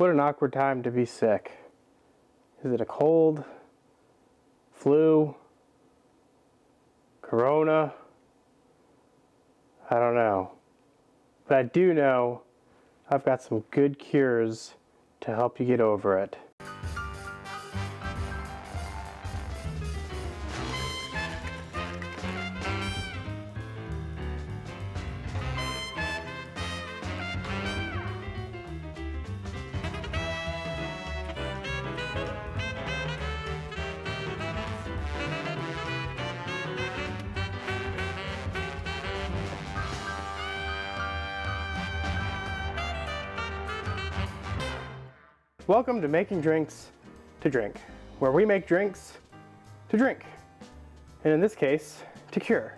What an awkward time to be sick. Is it a cold? Flu? Corona? I don't know. But I do know I've got some good cures to help you get over it. Welcome to Making Drinks to Drink, where we make drinks to drink, and in this case, to cure.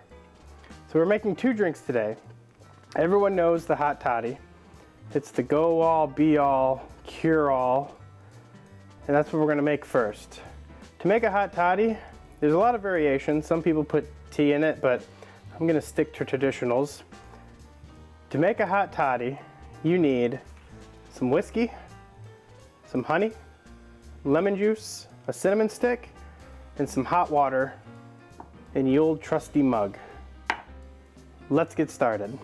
So we're making two drinks today. Everyone knows the hot toddy. It's the go all, be all, cure all, and that's what we're gonna make first. To make a hot toddy, there's a lot of variations. Some people put tea in it, but I'm gonna stick to traditionals. To make a hot toddy, you need some whiskey, some honey, lemon juice, a cinnamon stick, and some hot water in the old trusty mug. Let's get started.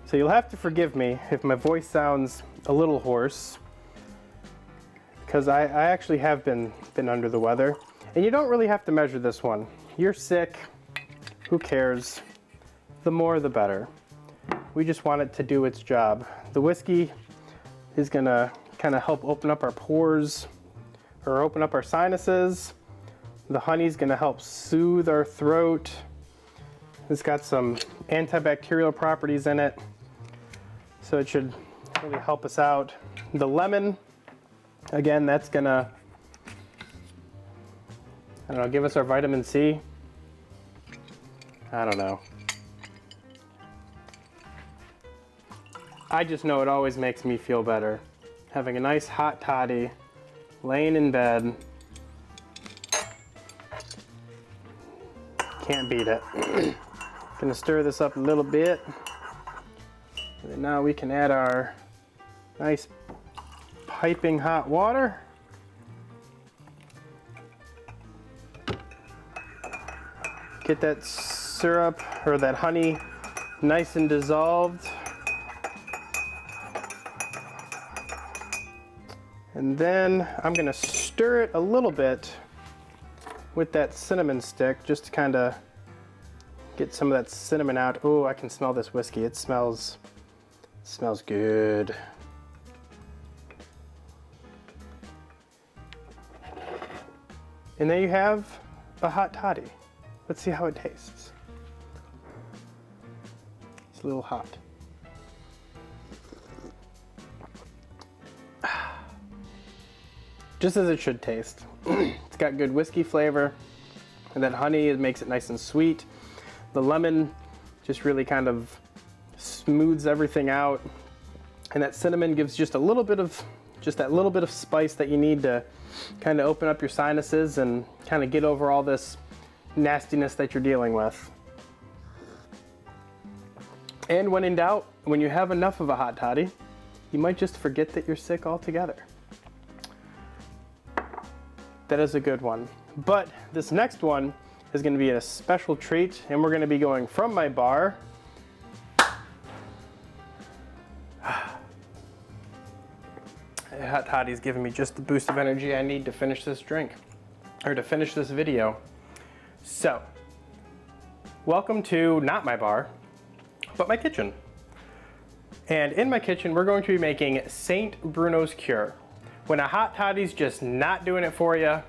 So you'll have to forgive me if my voice sounds a little hoarse, because I actually have been under the weather. And you don't really have to measure this one. You're sick, who cares? The more the better. We just want it to do its job. The whiskey is gonna kind of help open up our pores or open up our sinuses. The honey's gonna help soothe our throat. It's got some antibacterial properties in it, so it should really help us out. The lemon, again, that's gonna, I don't know, give us our vitamin C. I don't know. I just know it always makes me feel better. Having a nice hot toddy, laying in bed. Can't beat it. Gonna stir this up a little bit. And then now we can add our nice piping hot water. Get that syrup or that honey nice and dissolved. And then I'm gonna stir it a little bit with that cinnamon stick just to kind of get some of that cinnamon out. Oh, I can smell this whiskey. It smells good. And there you have a hot toddy. Let's see how it tastes. It's a little hot. Just as it should taste. It's got good whiskey flavor, and that honey, it makes it nice and sweet. The lemon just really kind of smooths everything out, and that cinnamon gives just a little bit of, just that little bit of spice that you need to kind of open up your sinuses and kind of get over all this nastiness that you're dealing with. And when in doubt, when you have enough of a hot toddy, you might just forget that you're sick altogether. That is a good one. But this next one is going to be a special treat, and we're going to be going from my bar. Hot toddy is giving me just the boost of energy I need to finish this drink, or to finish this video. So, welcome to not my bar, but my kitchen. And in my kitchen, we're going to be making St. Bruno's Cure. When a hot toddy's just not doing it for you,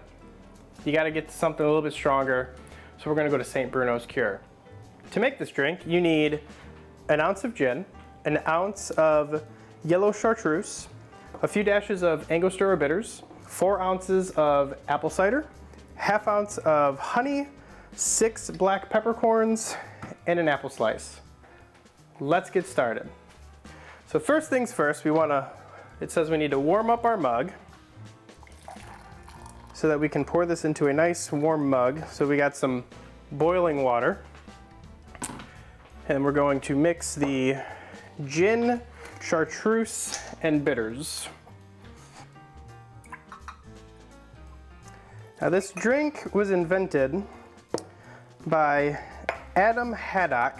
you gotta get something a little bit stronger. So we're gonna go to St. Bruno's Cure. To make this drink, you need an ounce of gin, an ounce of yellow chartreuse, a few dashes of Angostura bitters, 4 ounces of apple cider, ½ ounce of honey, 6 black peppercorns, and an apple slice. Let's get started. So first things first, it says we need to warm up our mug so that we can pour this into a nice warm mug. So we got some boiling water, and we're going to mix the gin, chartreuse, and bitters. Now this drink was invented by Adam Haddock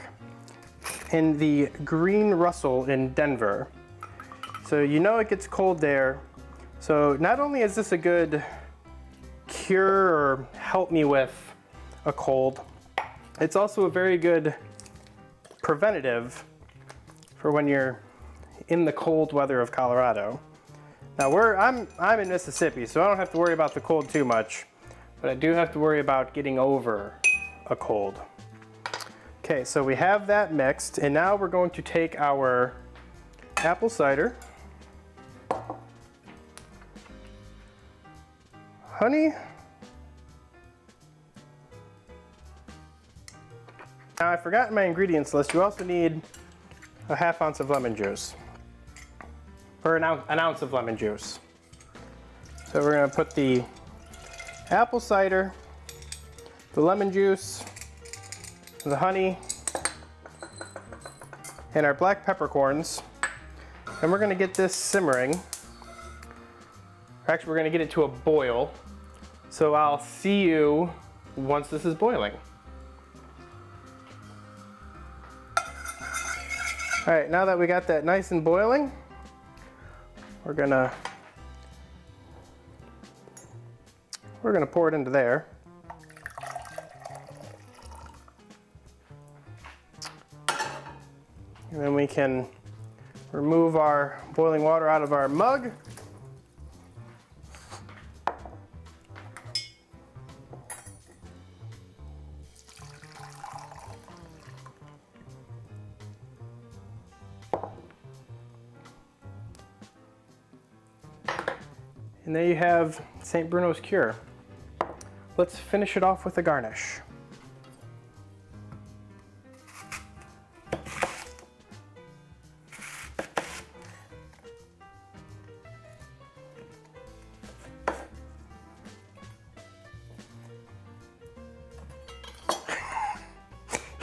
in the Green Russell in Denver. So you know it gets cold there. So not only is this a good cure or help me with a cold, it's also a very good preventative for when you're in the cold weather of Colorado. Now I'm in Mississippi, so I don't have to worry about the cold too much, but I do have to worry about getting over a cold. Okay, so we have that mixed, and now we're going to take our apple cider, honey, now I forgot in my ingredients list, you also need a ½ ounce of lemon juice, or an ounce of lemon juice. So we're going to put the apple cider, the lemon juice, the honey, and our black peppercorns, and we're going to get this simmering. Actually, we're going to get it to a boil, so I'll see you once this is boiling. All right, now that we got that nice and boiling, we're gonna pour it into there. And then we can remove our boiling water out of our mug. And there you have St. Bruno's Cure. Let's finish it off with a garnish.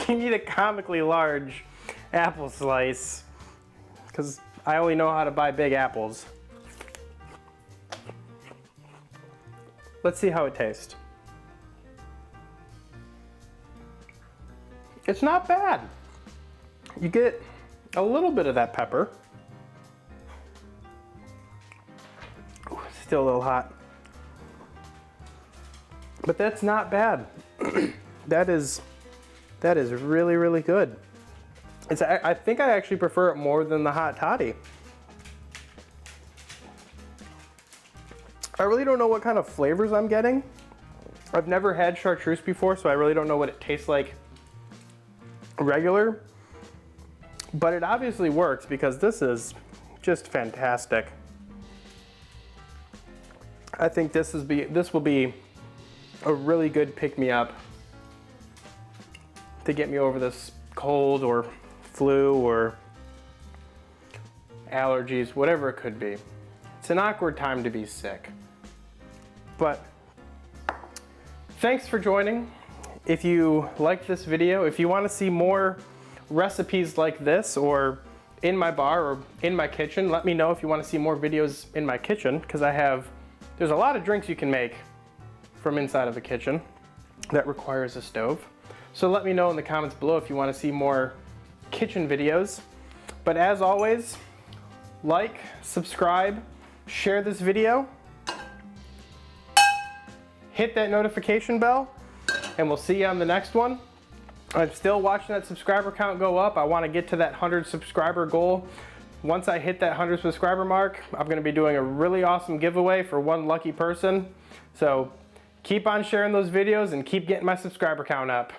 You need a comically large apple slice, because I only know how to buy big apples. Let's see how it tastes. It's not bad. You get a little bit of that pepper. Ooh, still a little hot. But that's not bad. That is really, really good. I think I actually prefer it more than the hot toddy. I really don't know what kind of flavors I'm getting. I've never had chartreuse before, so I really don't know what it tastes like regular. But it obviously works because this is just fantastic. I think this will be a really good pick-me-up to get me over this cold or flu or allergies, whatever it could be. It's an awkward time to be sick. But thanks for joining. If you liked this video, if you want to see more recipes like this or in my bar or in my kitchen, let me know if you want to see more videos in my kitchen, because there's a lot of drinks you can make from inside of a kitchen that requires a stove. So let me know in the comments below if you want to see more kitchen videos. But as always, like, subscribe, share this video, hit that notification bell, and we'll see you on the next one. I'm still watching that subscriber count go up. I want to get to that 100 subscriber goal. Once I hit that 100 subscriber mark, I'm going to be doing a really awesome giveaway for one lucky person. So keep on sharing those videos and keep getting my subscriber count up.